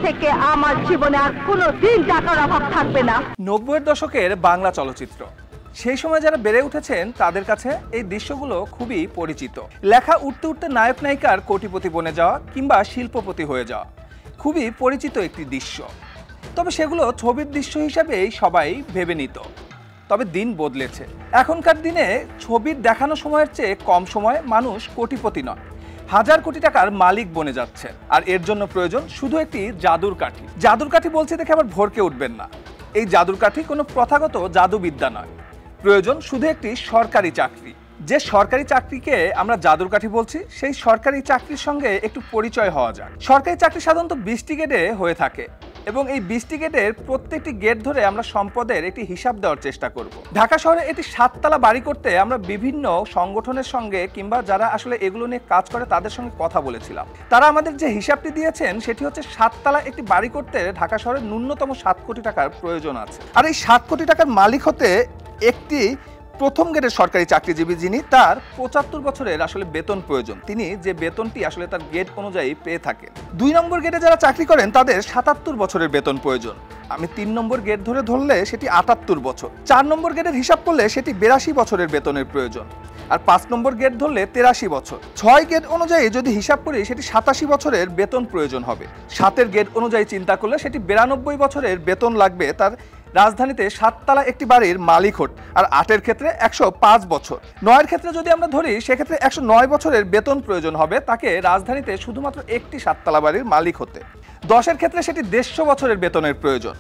থেকে আমার জীবনে আর কোনোদিন টাকার অভাব থাকবে না। 90-এর দশকের বাংলা চলচ্চিত্র, সেই সময় যারা বেড়ে উঠেছেন তাদের কাছে এই দৃশ্যগুলো খুবই পরিচিত। লেখা উঠতে উঠতে নায়ক নায়িকার কোটিপতি বনে যাওয়া কিংবা শিল্পপতি হয়ে যাওয়া খুবই পরিচিত একটি দৃশ্য। তবে সেগুলো ছবির দৃশ্য হিসাবেই সবাই ভেবে নিত। তবে দিন বদলেছে। এখনকার দিনে ছবির দেখানো সময়ের চেয়ে কম সময়ে মানুষ কোটিপতি নয়, হাজার কোটি টাকার মালিক বনে যাচ্ছে। আর এর জন্য প্রয়োজন শুধু একটি জাদুর কাঠি। জাদুর কাঠি বলছি দেখে আবার ভরকে উঠবেন না। এই জাদুর কাঠি কোনো প্রথাগত জাদুবিদ্যা নয়, প্রয়োজন শুধু একটি সরকারি চাকরি। যে সরকারি চাকরিকে আমরা জাদুর কাঠি বলছি, সেই সরকারি চাকরির সঙ্গে একটু পরিচয় হওয়া যায়। সরকারি চাকরি সাধারণত 20টি গেটে হয়ে থাকে এবং এই 20টি গেটের প্রত্যেকটি গেট ধরে আমরা সম্পদের একটি হিসাব দেওয়ার চেষ্টা করব। ঢাকা শহরে একটি 7তলা বাড়ি করতে আমরা বিভিন্ন সংগঠনের সঙ্গে কিংবা যারা আসলে এগুলো নিয়ে কাজ করে তাদের সঙ্গে কথা বলেছিলাম। তারা আমাদের যে হিসাবটি দিয়েছেন সেটি হচ্ছে 7তলা একটি বাড়ি করতে ঢাকা শহরে ন্যূনতম 7 কোটি টাকার প্রয়োজন আছে। আর এই 7 কোটি টাকার মালিক হতে একটি প্রথম গেটের সরকারি চাকরিজীবী যিনি, তার 75 বছরের আসলে বেতন প্রয়োজন। তিনি যে বেতনটি আসলে তার গেট অনুযায়ী পেয়ে থাকেন। 2 নম্বর গেটে যারা চাকরি করেন তাদের 77 বছরের বেতন প্রয়োজন। আমি 3 নম্বর গেট ধরলে সেটি 78 বছর। 4 নম্বর গেটের হিসাব করলে সেটি 82 বছরের বেতনের প্রয়োজন। আর 5 নম্বর গেট ধরলে 83 বছর। 6 গেট অনুযায়ী যদি হিসাব করি সেটি 87 বছরের বেতন প্রয়োজন হবে। 7-এর গেট অনুযায়ী চিন্তা করলে সেটি 92 বছরের বেতন লাগবে তার রাজধানীতে 7তলা একটি বাড়ির মালিক হতে। আর 8-এর ক্ষেত্রে 105 বছর। 9-এর ক্ষেত্রে যদি আমরা ধরি সেক্ষেত্রে 109 বছরের বেতন প্রয়োজন হবে তাকে রাজধানীতে শুধুমাত্র একটি 7তলা বাড়ির মালিক হতে। 10-এর ক্ষেত্রে সেটি 150 বছরের বেতনের প্রয়োজন।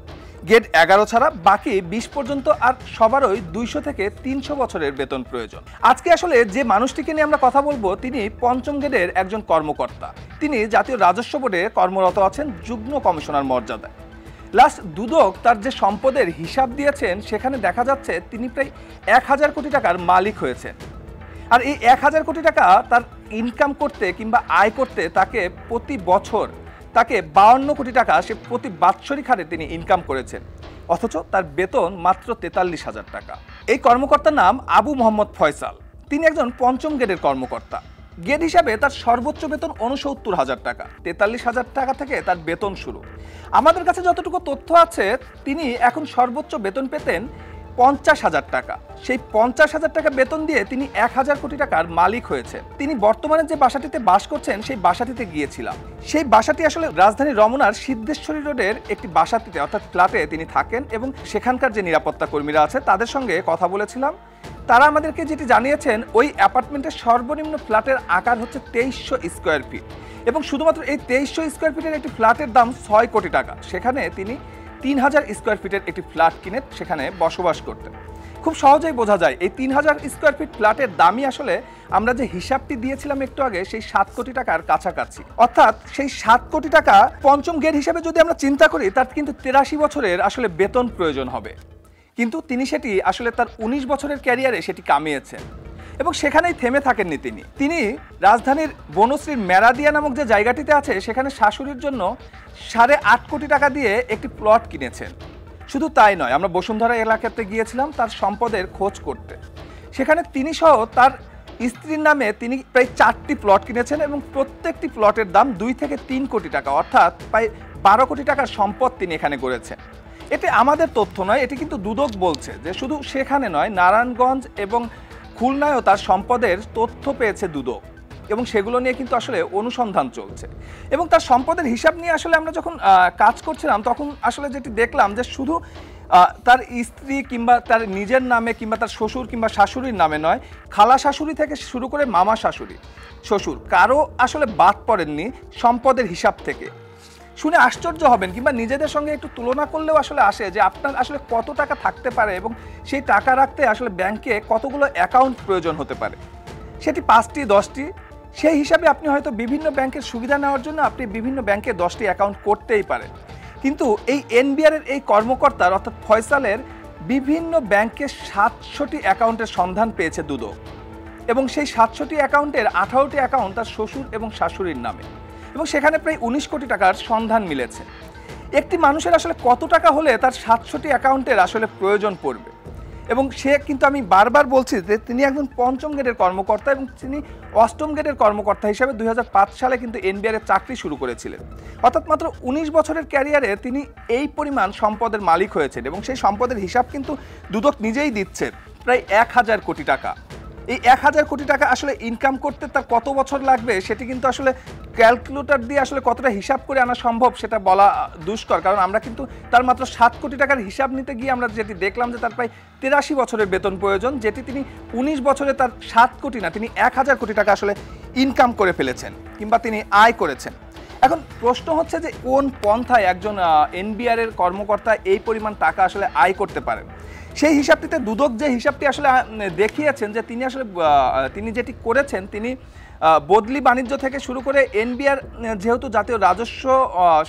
গেট 11 ছাড়া বাকি 20 পর্যন্ত আর সবারই 200 থেকে 300 বছরের বেতন প্রয়োজন। আজকে আসলে যে মানুষটিকে নিয়ে আমরা কথা বলবো তিনি 5ম গেটের একজন কর্মকর্তা। তিনি জাতীয় রাজস্ব বোর্ডে কর্মরত আছেন যুগ্ম কমিশনার মর্যাদায়। লাস্ট দুদক তার যে সম্পদের হিসাব দিয়েছেন সেখানে দেখা যাচ্ছে তিনি প্রায় 1000 কোটি টাকার মালিক হয়েছেন। আর এই 1000 কোটি টাকা তার ইনকাম করতে কিংবা আয় করতে তাকে প্রতি বছর তাকে 52 কোটি টাকা সে প্রতি বাৎসরিক হারে তিনি ইনকাম করেছেন, অথচ তার বেতন মাত্র 43,000 টাকা। এই কর্মকর্তার নাম আবু মোহাম্মদ ফয়সাল। তিনি একজন 5ম গেটের কর্মকর্তা। গেট হিসাবে তার সর্বোচ্চ বেতন 69,000 টাকা। 43,000 টাকা থেকে তার বেতন শুরু। আমাদের কাছে যতটুকু তথ্য আছে তিনি এখন সর্বোচ্চ বেতন পেতেন 50,000 টাকা। সেই 50,000 টাকা বেতন দিয়ে তিনি 1000 কোটি টাকার মালিক হয়েছে। তিনি বর্তমানে যে বাসাটিতে বাস করছেন সেই বাসাটিতে গিয়েছিলাম। সেই বাসাটি আসলে রাজধানী রমনার সিদ্ধেশ্বরী রোডের একটি বাসাটিতে অর্থাৎ ফ্ল্যাটে তিনি থাকেন এবং সেখানকার যে নিরাপত্তা কর্মীরা আছে তাদের সঙ্গে কথা বলেছিলাম। তারা আমাদেরকে যেটি জানিয়েছেন ওই অ্যাপার্টমেন্টের সর্বনিম্ন ফ্ল্যাটের আকার হচ্ছে 2300 স্কোয়ার ফিট এবং শুধুমাত্র এই 2300 স্কোয়ার ফিটের একটি ফ্ল্যাটের দাম 6 কোটি টাকা। সেখানে তিনি 3000 স্কোয়ার ফিটের একটি ফ্ল্যাট কিনে সেখানে বসবাস করতেন। খুব সহজেই বোঝা যায় এই 3000 স্কোয়ার ফিট ফ্ল্যাটের দামই আসলে আমরা যে হিসাবটি দিয়েছিলাম একটু আগে সেই 7 কোটি টাকার কাছাকাছি। অর্থাৎ সেই 7 কোটি টাকা 5ম গেট হিসাবে যদি আমরা চিন্তা করি তার কিন্তু 83 বছরের আসলে বেতন প্রয়োজন হবে। কিন্তু তিনি সেটি আসলে তার 19 বছরের ক্যারিয়ারে সেটি কামিয়েছেন এবং সেখানেই থেমে থাকেননি। তিনি রাজধানীর বনশ্রীর মেরাদিয়া নামক যে জায়গাটিতে আছে সেখানে শাশুড়ির জন্য 8.5 কোটি টাকা দিয়ে একটি প্লট কিনেছেন। শুধু তাই নয়, আমরা বসুন্ধরা এলাকাতে গিয়েছিলাম তার সম্পদের খোঁজ করতে। সেখানে তিনি সহ তার স্ত্রীর নামে তিনি প্রায় 4টি প্লট কিনেছেন এবং প্রত্যেকটি প্লটের দাম 2 থেকে 3 কোটি টাকা, অর্থাৎ প্রায় 12 কোটি টাকার সম্পদ তিনি এখানে গড়েছেন। এটি আমাদের তথ্য নয়, এটি কিন্তু দুদক বলছে যে শুধু সেখানে নয়, নারায়ণগঞ্জ এবং খুলনায়ও তার সম্পদের তথ্য পেয়েছে দুদক এবং সেগুলো নিয়ে কিন্তু আসলে অনুসন্ধান চলছে। এবং তার সম্পদের হিসাব নিয়ে আসলে আমরা যখন কাজ করছিলাম তখন আসলে যেটি দেখলাম যে শুধু তার স্ত্রী কিংবা তার নিজের নামে কিংবা তার শ্বশুর কিংবা শাশুড়ির নামে নয়, খালা শাশুড়ি থেকে শুরু করে মামা শাশুড়ি, শ্বশুর কারো আসলে বাদ পড়েননি সম্পদের হিসাব থেকে। শুনে আশ্চর্য হবেন কিংবা নিজেদের সঙ্গে একটু তুলনা করলেও আসলে আসে যে আপনার আসলে কত টাকা থাকতে পারে এবং সেই টাকা রাখতে আসলে ব্যাংকে কতগুলো অ্যাকাউন্ট প্রয়োজন হতে পারে। সেটি 5টি 10টি, সেই হিসাবে আপনি হয়তো বিভিন্ন ব্যাংকের সুবিধা নেওয়ার জন্য আপনি বিভিন্ন ব্যাংকে 10টি অ্যাকাউন্ট করতেই পারেন। কিন্তু এই এনবিআরের এই কর্মকর্তার অর্থাৎ ফয়সালের বিভিন্ন ব্যাংকে 700টি অ্যাকাউন্টের সন্ধান পেয়েছে দুদক এবং সেই 700টি অ্যাকাউন্টের 18টি অ্যাকাউন্ট তার শ্বশুর এবং শাশুড়ির নামে এবং সেখানে প্রায় 19 কোটি টাকার সন্ধান মিলেছে। একটি মানুষের আসলে কত টাকা হলে তার 700টি অ্যাকাউন্টের আসলে প্রয়োজন পড়বে এবং সে কিন্তু আমি বারবার বলছি যে তিনি একজন পঞ্চম গ্রেডের কর্মকর্তা এবং তিনি অষ্টম গ্রেডের কর্মকর্তা হিসাবে 2005 সালে কিন্তু এনবিআর এর চাকরি শুরু করেছিলেন। অর্থাৎ মাত্র 19 বছরের ক্যারিয়ারে তিনি এই পরিমাণ সম্পদের মালিক হয়েছেন এবং সেই সম্পদের হিসাব কিন্তু দুদক নিজেই দিচ্ছে, প্রায় 1000 কোটি টাকা। এই 1000 কোটি টাকা আসলে ইনকাম করতে তার কত বছর লাগবে সেটি কিন্তু আসলে ক্যালকুলেটর দিয়ে আসলে কতটা হিসাব করে আনা সম্ভব সেটা বলা দুষ্কর, কারণ আমরা কিন্তু তার মাত্র 7 কোটি টাকার হিসাব নিতে গিয়ে আমরা যেটি দেখলাম যে তার প্রায় 83 বছরের বেতন প্রয়োজন, যেটি তিনি 19 বছরে তার 7 কোটি না, তিনি 1000 কোটি টাকা আসলে ইনকাম করে ফেলেছেন কিংবা তিনি আয় করেছেন। এখন প্রশ্ন হচ্ছে যে কোন পন্থায় একজন এনবিআর এর কর্মকর্তা এই পরিমাণ টাকা আসলে আয় করতে পারেন। সেই হিসাবটিতে দুদক যে হিসাবটি আসলে দেখিয়েছেন যে তিনি আসলে তিনি যেটি করেছেন, তিনি বদলি বাণিজ্য থেকে শুরু করে এনবিআর যেহেতু জাতীয় রাজস্ব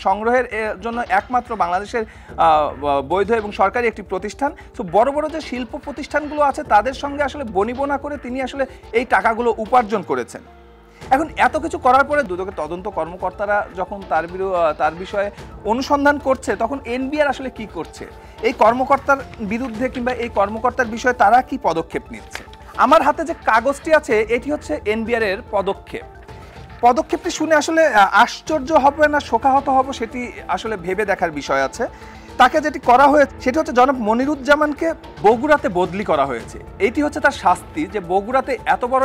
সংগ্রহের জন্য একমাত্র বাংলাদেশের বৈধ এবং সরকারি একটি প্রতিষ্ঠান, তো বড় বড় যে শিল্প প্রতিষ্ঠানগুলো আছে তাদের সঙ্গে আসলে বনিবনা করে তিনি আসলে এই টাকাগুলো উপার্জন করেছেন। এখন এত কিছু করার পরে দুদকের তদন্ত কর্মকর্তারা যখন তার বিষয়ে অনুসন্ধান করছে, তখন এনবিআর আসলে কি করছে, এই কর্মকর্তার বিরুদ্ধে কিংবা এই কর্মকর্তার বিষয়ে তারা কি পদক্ষেপ নিচ্ছে। আমার হাতে যে কাগজটি আছে এটি হচ্ছে এনবিআর এর পদক্ষেপটি শুনে আসলে আশ্চর্য হবে না শোকাহত হব সেটি আসলে ভেবে দেখার বিষয় আছে। তাকে যেটি করা হয়েছে সেটি হচ্ছে জনাব মনিরুজ্জামানকে বগুড়াতে বদলি করা হয়েছে। এইটি হচ্ছে তার শাস্তি, যে বগুড়াতে এত বড়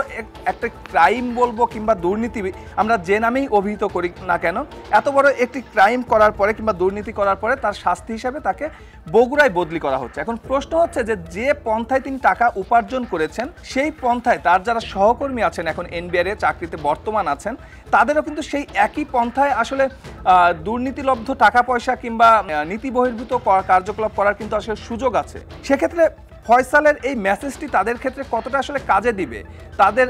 একটা ক্রাইম বলবো কিংবা দুর্নীতি আমরা যে নামেই অভিহিত করি না কেন, এত বড় একটি ক্রাইম করার পরে কিংবা দুর্নীতি করার পরে তার শাস্তি হিসাবে তাকে বগুড়ায় বদলি করা হচ্ছে। এখন প্রশ্ন হচ্ছে যে পন্থায় তিনি টাকা উপার্জন করেছেন সেই পন্থায় তার যারা সহকর্মী আছেন এখন এনবিআর এ চাকরিতে বর্তমান আছেন, তাদেরও কিন্তু সেই একই পন্থায় আসলে দুর্নীতিলব্ধ টাকা পয়সা কিংবা নীতি বহির্ভূত কার্যকলাপ করার কিন্তু আসলে সুযোগ আছে। সেক্ষেত্রে ফয়সালের এই মেসেজটি তাদের ক্ষেত্রে কতটা আসলে কাজে দিবে, তাদের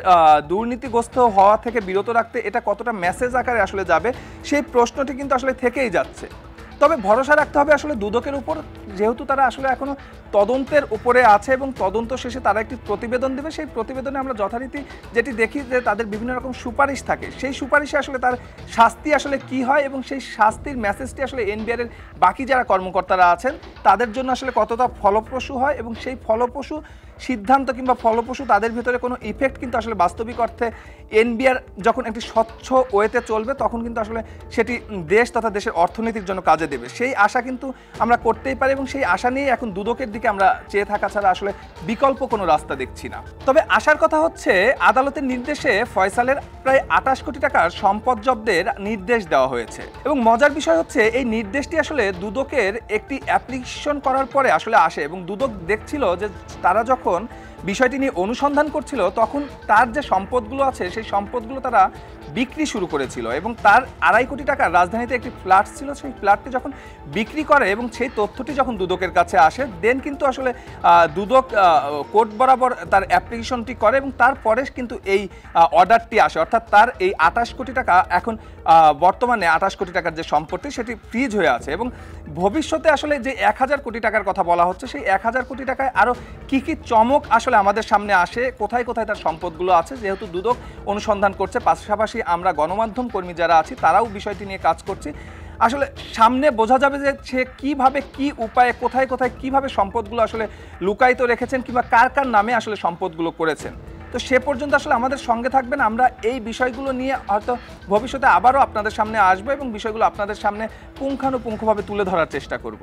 দুর্নীতিগ্রস্ত হওয়া থেকে বিরত রাখতে এটা কতটা মেসেজ আকারে আসলে যাবে, সেই প্রশ্নটি কিন্তু আসলে থেকেই যাচ্ছে। তবে ভরসা রাখতে হবে আসলে দুদকের উপর, যেহেতু তারা আসলে এখনো তদন্তের উপরে আছে এবং তদন্ত শেষে তারা একটি প্রতিবেদন দেবে। সেই প্রতিবেদনে আমরা যথারীতি যেটি দেখি যে তাদের বিভিন্ন রকম সুপারিশ থাকে, সেই সুপারিশে আসলে তার শাস্তি আসলে কি হয় এবং সেই শাস্তির মেসেজটি আসলে এনবিআর এর বাকি যারা কর্মকর্তারা আছেন তাদের জন্য আসলে কতটা ফলপ্রসূ হয় এবং সেই ফলপ্রসূ সিদ্ধান্ত কিংবা ফলপ্রসূ তাদের ভিতরে কোনো ইফেক্ট কিন্তু আসলে বাস্তবিক অর্থে এনবিআর যখন একটি স্বচ্ছ ওয়েতে চলবে তখন কিন্তু আসলে সেটি দেশ তথা দেশের অর্থনীতির জন্য কাজে দেবে, সেই আশা কিন্তু আমরা করতেই পারি এবং সেই আশা নিয়ে এখন দুদকের দিকে আমরা চেয়ে থাকা ছাড়া আসলে বিকল্প কোনো রাস্তা দেখছি না। তবে আশার কথা হচ্ছে আদালতের নির্দেশে ফয়সালের প্রায় 28 কোটি টাকার সম্পদ জব্দের নির্দেশ দেওয়া হয়েছে এবং মজার বিষয় হচ্ছে এই নির্দেশটি আসলে দুদকের একটি অ্যাপ্লিকেশন করার পরে আসলে আসে এবং দুদক দেখছিল যে তারা যখন বিষয়টি নিয়ে অনুসন্ধান করছিল তখন তার যে সম্পদগুলো আছে সেই সম্পদগুলো তারা বিক্রি শুরু করেছিল এবং তার 2.5 কোটি টাকার রাজধানীতে একটি ফ্ল্যাট ছিল, সেই ফ্ল্যাটটি যখন বিক্রি করে এবং সেই তথ্যটি যখন দুদকের কাছে আসে দেন কিন্তু আসলে দুদক কোর্ট বরাবর তার অ্যাপ্লিকেশনটি করে এবং তারপরে কিন্তু এই অর্ডারটি আসে, অর্থাৎ তার এই 28 কোটি টাকা এখন বর্তমানে 28 কোটি টাকার যে সম্পত্তি সেটি ফ্রিজ হয়ে আছে এবং ভবিষ্যতে আসলে যে 1000 কোটি টাকার কথা বলা হচ্ছে সেই 1000 কোটি টাকায় আরও কি কি চমক আসলে আমাদের সামনে আসে, কোথায় কোথায় তার সম্পদগুলো আছে, যেহেতু দুদক অনুসন্ধান করছে, পাশাপাশি আমরা গণমাধ্যম কর্মী যারা আছি তারাও বিষয়টি নিয়ে কাজ করছি। আসলে সামনে বোঝা যাবে যে সে কিভাবে কি উপায়ে কোথায় কোথায় কিভাবে সম্পদগুলো আসলে লুকায়িত রেখেছেন কিংবা কার কার নামে আসলে সম্পদগুলো করেছেন। তো সে পর্যন্ত আসলে আমাদের সঙ্গে থাকবেন, আমরা এই বিষয়গুলো নিয়ে হয়তো ভবিষ্যতে আবারও আপনাদের সামনে আসবো এবং বিষয়গুলো আপনাদের সামনে পুঙ্খানুপুঙ্খভাবে তুলে ধরার চেষ্টা করব।